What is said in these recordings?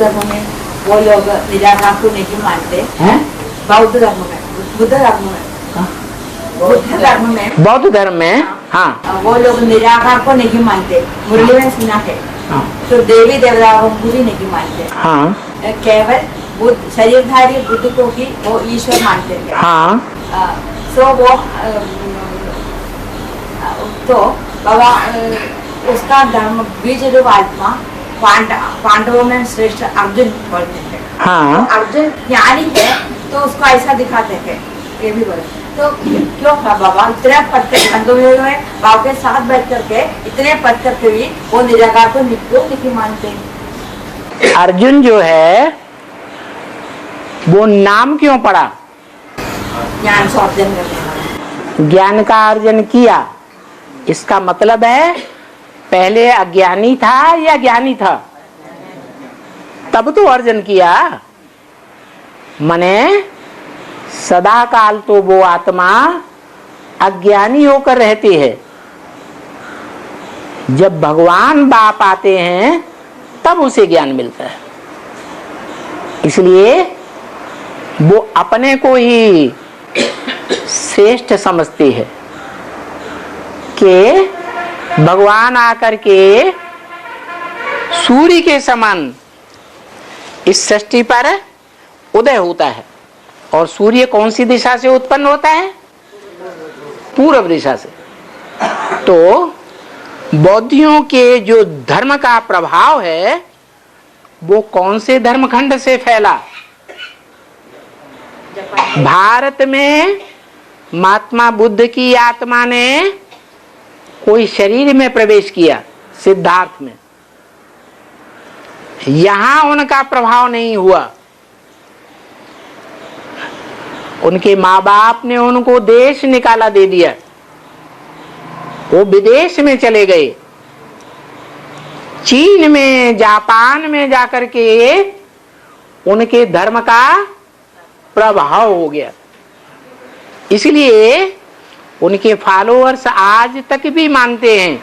धर्म में वो लोग निराकार को नहीं मानते हैं। बौद्ध धर्म में, बुद्ध धर्म में, बौद्ध धर्म में हाँ वो लोग निराकार को नहीं मानते। मुरली में सुना है। हाँ तो देवी देवताओं को भी नहीं मानते। हाँ केवल बुद्ध शरीरधारी बुद्ध को ही वो ईश्वर मानते हैं। हाँ सो वो तो बाबा उसका धर्म बीज रूप आत्मा पांडवों में श्रेष्ठ अर्जुन बोलते हैं। हाँ तो अर्जुन ज्ञानी है तो उसको ऐसा दिखाते हैं। ये भी बोले तो क्यों था बाबा इतने पत्थर हुए बाबा के साथ बैठ करके इतने पत्थर के भी वो निराकार को क्यों नहीं मानते। अर्जुन जो है वो नाम क्यों पड़ा? ज्ञान से अर्जन करने, ज्ञान का अर्जन किया। इसका मतलब है पहले अज्ञानी था या ज्ञानी था तब तो अर्जन किया। मने सदा काल तो वो आत्मा अज्ञानी होकर रहती है। जब भगवान बाप आते हैं तब उसे ज्ञान मिलता है। इसलिए वो अपने को ही श्रेष्ठ समझती है कि भगवान आकर के सूर्य के समान इस सृष्टि पर उदय होता है। और सूर्य कौन सी दिशा से उत्पन्न होता है? पूर्व दिशा से। तो बौद्धियों के जो धर्म का प्रभाव है वो कौन से धर्मखंड से फैला? भारत में महात्मा बुद्ध की आत्मा ने कोई शरीर में प्रवेश किया, सिद्धार्थ में। यहां उनका प्रभाव नहीं हुआ। उनके माँ बाप ने उनको देश निकाला दे दिया, वो विदेश में चले गए। चीन में, जापान में जाकर के उनके धर्म का प्रभाव हो गया। इसलिए उनके फॉलोअर्स आज तक भी मानते हैं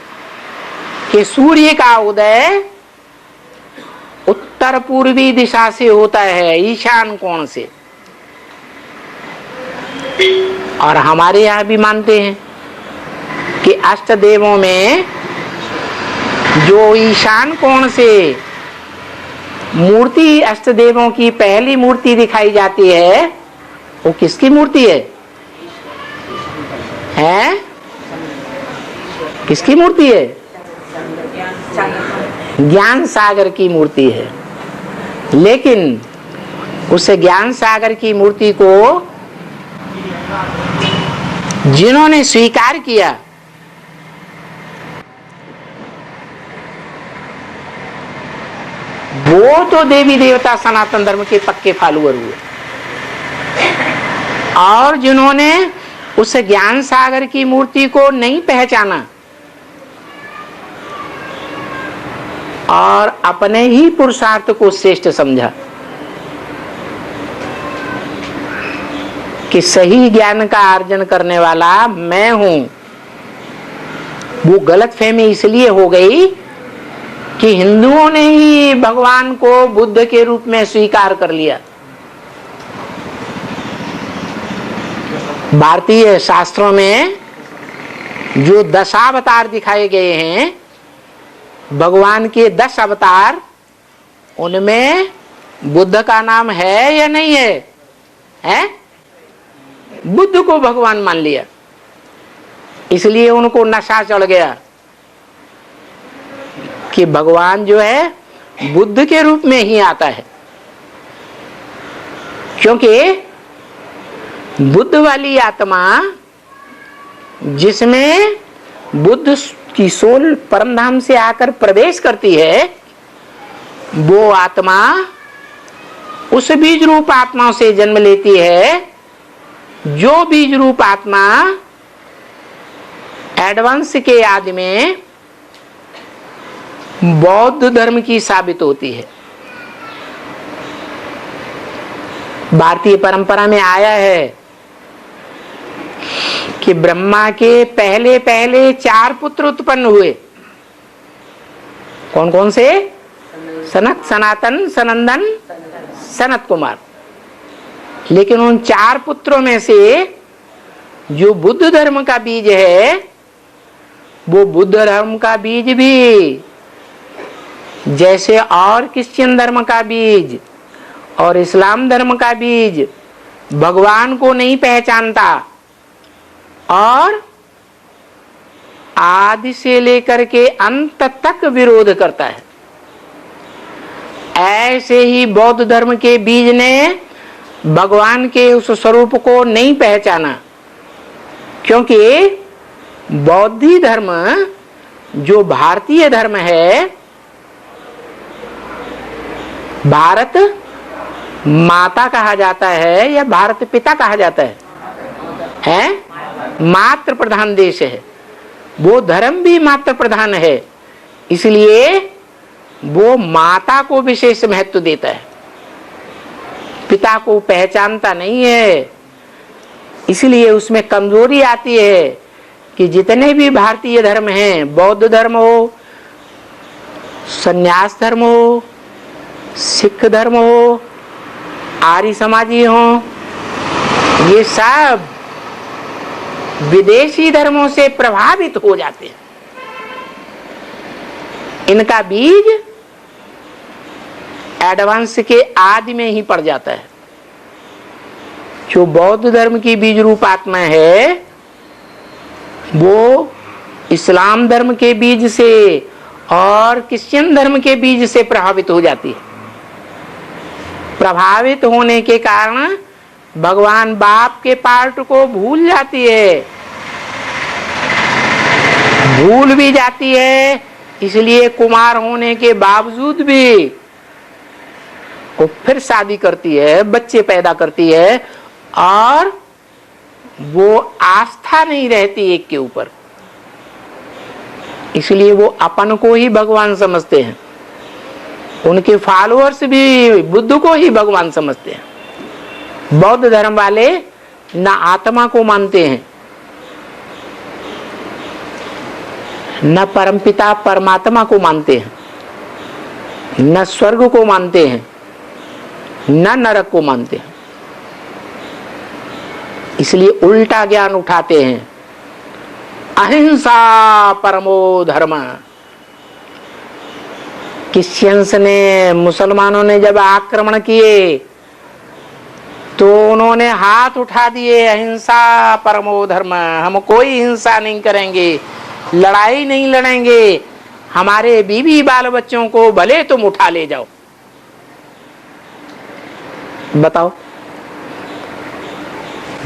कि सूर्य का उदय उत्तर पूर्वी दिशा से होता है, ईशान कोण से। और हमारे यहाँ भी मानते हैं कि अष्ट देवों में जो ईशान कोण से मूर्ति अष्ट देवों की पहली मूर्ति दिखाई जाती है वो किसकी मूर्ति है? हैं? किसकी मूर्ति है? ज्ञान सागर की मूर्ति है। लेकिन उस ज्ञान सागर की मूर्ति को जिन्होंने स्वीकार किया वो तो देवी देवता सनातन धर्म के पक्के फॉलोअर हुए। और जिन्होंने उस ज्ञान सागर की मूर्ति को नहीं पहचाना और अपने ही पुरुषार्थ को श्रेष्ठ समझा कि सही ज्ञान का अर्जन करने वाला मैं हूं, वो गलतफहमी इसलिए हो गई कि हिंदुओं ने ही भगवान को बुद्ध के रूप में स्वीकार कर लिया। भारतीय शास्त्रों में जो 10 अवतार दिखाए गए हैं, भगवान के 10 अवतार, उनमें बुद्ध का नाम है या नहीं है? हैं? बुद्ध को भगवान मान लिया, इसलिए उनको नशा चढ़ गया कि भगवान जो है बुद्ध के रूप में ही आता है। क्योंकि बुद्ध वाली आत्मा जिसमें बुद्ध की सोल परमधाम से आकर प्रवेश करती है, वो आत्मा उस बीज रूप आत्मा से जन्म लेती है जो बीज रूप आत्मा एडवांस के आदि में बौद्ध धर्म की साबित होती है। भारतीय परंपरा में आया है कि ब्रह्मा के पहले 4 पुत्र उत्पन्न हुए। कौन कौन से? सनत, सनातन, सनंदन, सनत कुमार। लेकिन उन 4 पुत्रों में से जो बुद्ध धर्म का बीज है, वो बुद्ध धर्म का बीज भी जैसे और क्रिश्चियन धर्म का बीज और इस्लाम धर्म का बीज भगवान को नहीं पहचानता और आदि से लेकर के अंत तक विरोध करता है, ऐसे ही बौद्ध धर्म के बीज ने भगवान के उस स्वरूप को नहीं पहचाना। क्योंकि बौद्धी धर्म जो भारतीय धर्म है, भारत माता कहा जाता है या भारत पिता कहा जाता है? मातृ प्रधान देश है। वो धर्म भी मातृ प्रधान है, इसलिए वो माता को विशेष महत्व देता है, पिता को पहचानता नहीं है। इसलिए उसमें कमजोरी आती है कि जितने भी भारतीय धर्म हैं, बौद्ध धर्म हो, संन्यास धर्म हो, सिख धर्म हो, आर्य समाजी हो, ये सब विदेशी धर्मों से प्रभावित हो जाते हैं। इनका बीज एडवांस के आदि में ही पड़ जाता है। जो बौद्ध धर्म की बीज रूप आत्मा है, वो इस्लाम धर्म के बीज से और क्रिश्चियन धर्म के बीज से प्रभावित हो जाती है। प्रभावित होने के कारण भगवान बाप के पार्ट को भूल जाती है, भूल भी जाती है। इसलिए कुमार होने के बावजूद भी वो फिर शादी करती है, बच्चे पैदा करती है और वो आस्था नहीं रहती एक के ऊपर। इसलिए वो अपन को ही भगवान समझते हैं, उनके फॉलोअर्स भी बुद्ध को ही भगवान समझते हैं। बौद्ध धर्म वाले न आत्मा को मानते हैं, न परमपिता परमात्मा को मानते हैं, न स्वर्ग को मानते हैं, न नरक को मानते हैं। इसलिए उल्टा ज्ञान उठाते हैं। अहिंसा परमो धर्म। क्रिश्चियंस ने, मुसलमानों ने जब आक्रमण किए तो उन्होंने हाथ उठा दिए, अहिंसा परमो धर्म, हम कोई हिंसा नहीं करेंगे, लड़ाई नहीं लड़ेंगे, हमारे बीवी बाल बच्चों को भले तुम उठा ले जाओ। बताओ,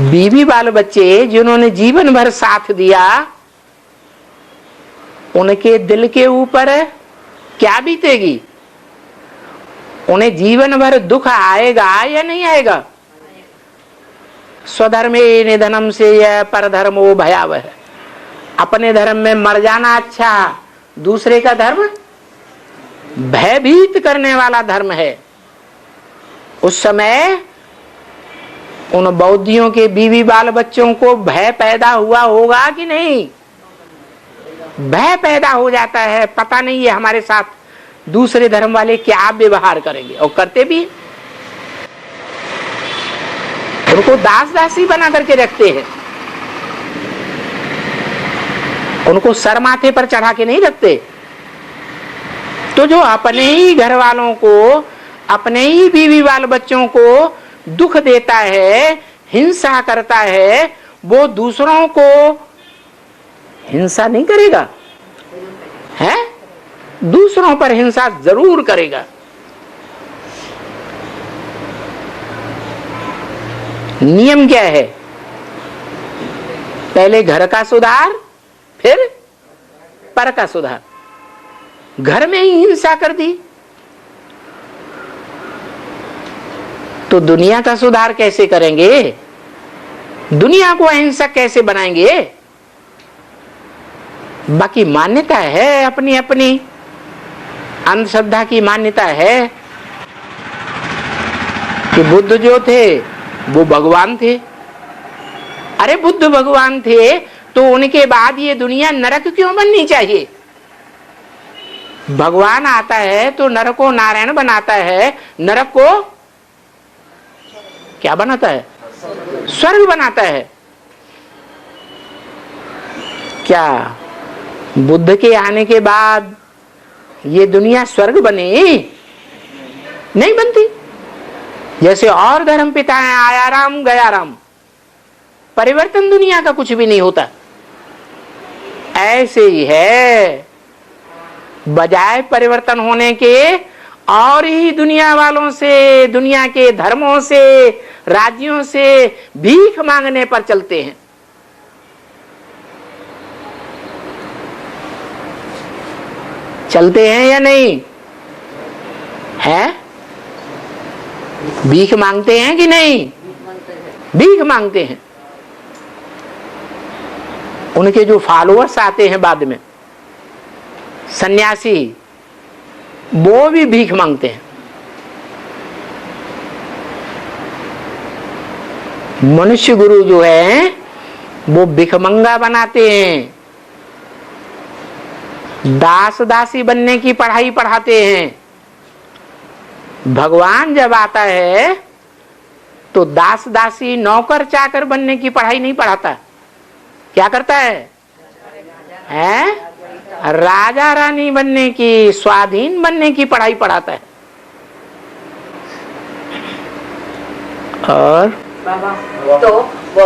बीवी बाल बच्चे जिन्होंने जीवन भर साथ दिया, उनके दिल के ऊपर क्या बीतेगी? उन्हें जीवन भर दुख आएगा या नहीं आएगा? स्वधर्मे निधनम से यह परधर्मो भयावह। अपने धर्म में मर जाना अच्छा, दूसरे का धर्म भयभीत करने वाला धर्म है। उस समय उन बौद्धियों के बीवी बाल बच्चों को भय पैदा हुआ होगा कि नहीं? भय पैदा हो जाता है, पता नहीं है हमारे साथ दूसरे धर्म वाले क्या व्यवहार करेंगे, और करते भी। उनको दास दासी बना करके रखते हैं, उनको सर माथे पर चढ़ा के नहीं रखते। तो जो अपने ही घर वालों को, अपने ही बीवी बाल बच्चों को दुख देता है, हिंसा करता है, वो दूसरों को हिंसा नहीं करेगा, है? दूसरों पर हिंसा जरूर करेगा। नियम क्या है? पहले घर का सुधार, फिर पर का सुधार। घर में ही हिंसा कर दी तो दुनिया का सुधार कैसे करेंगे? दुनिया को अहिंसक कैसे बनाएंगे? बाकी मान्यता है अपनी अपनी, अंधश्रद्धा की मान्यता है कि बुद्ध जो थे वो भगवान थे। अरे बुद्ध भगवान थे तो उनके बाद ये दुनिया नरक क्यों बननी चाहिए? भगवान आता है तो नरक को नारायण बनाता है, नरक को क्या बनाता है? स्वर्ग बनाता है। क्या बुद्ध के आने के बाद ये दुनिया स्वर्ग बने? नहीं बनती। जैसे और धर्म पिता है, आया राम गया राम, परिवर्तन दुनिया का कुछ भी नहीं होता। ऐसे ही है, बजाय परिवर्तन होने के और ही दुनिया वालों से, दुनिया के धर्मों से, राज्यों से भीख मांगने पर चलते हैं। चलते हैं या नहीं है? भीख मांगते हैं कि नहीं? भीख मांगते हैं। उनके जो फॉलोअर्स आते हैं बाद में, सन्यासी, वो भी भीख मांगते हैं। मनुष्य गुरु जो है वो भिखमंगा बनाते हैं, दास दासी बनने की पढ़ाई पढ़ाते हैं। भगवान जब आता है तो दास दासी नौकर चाकर बनने की पढ़ाई नहीं पढ़ाता। क्या करता है? राजा रानी बनने की, स्वाधीन बनने की पढ़ाई पढ़ाता है। और बाबा तो वो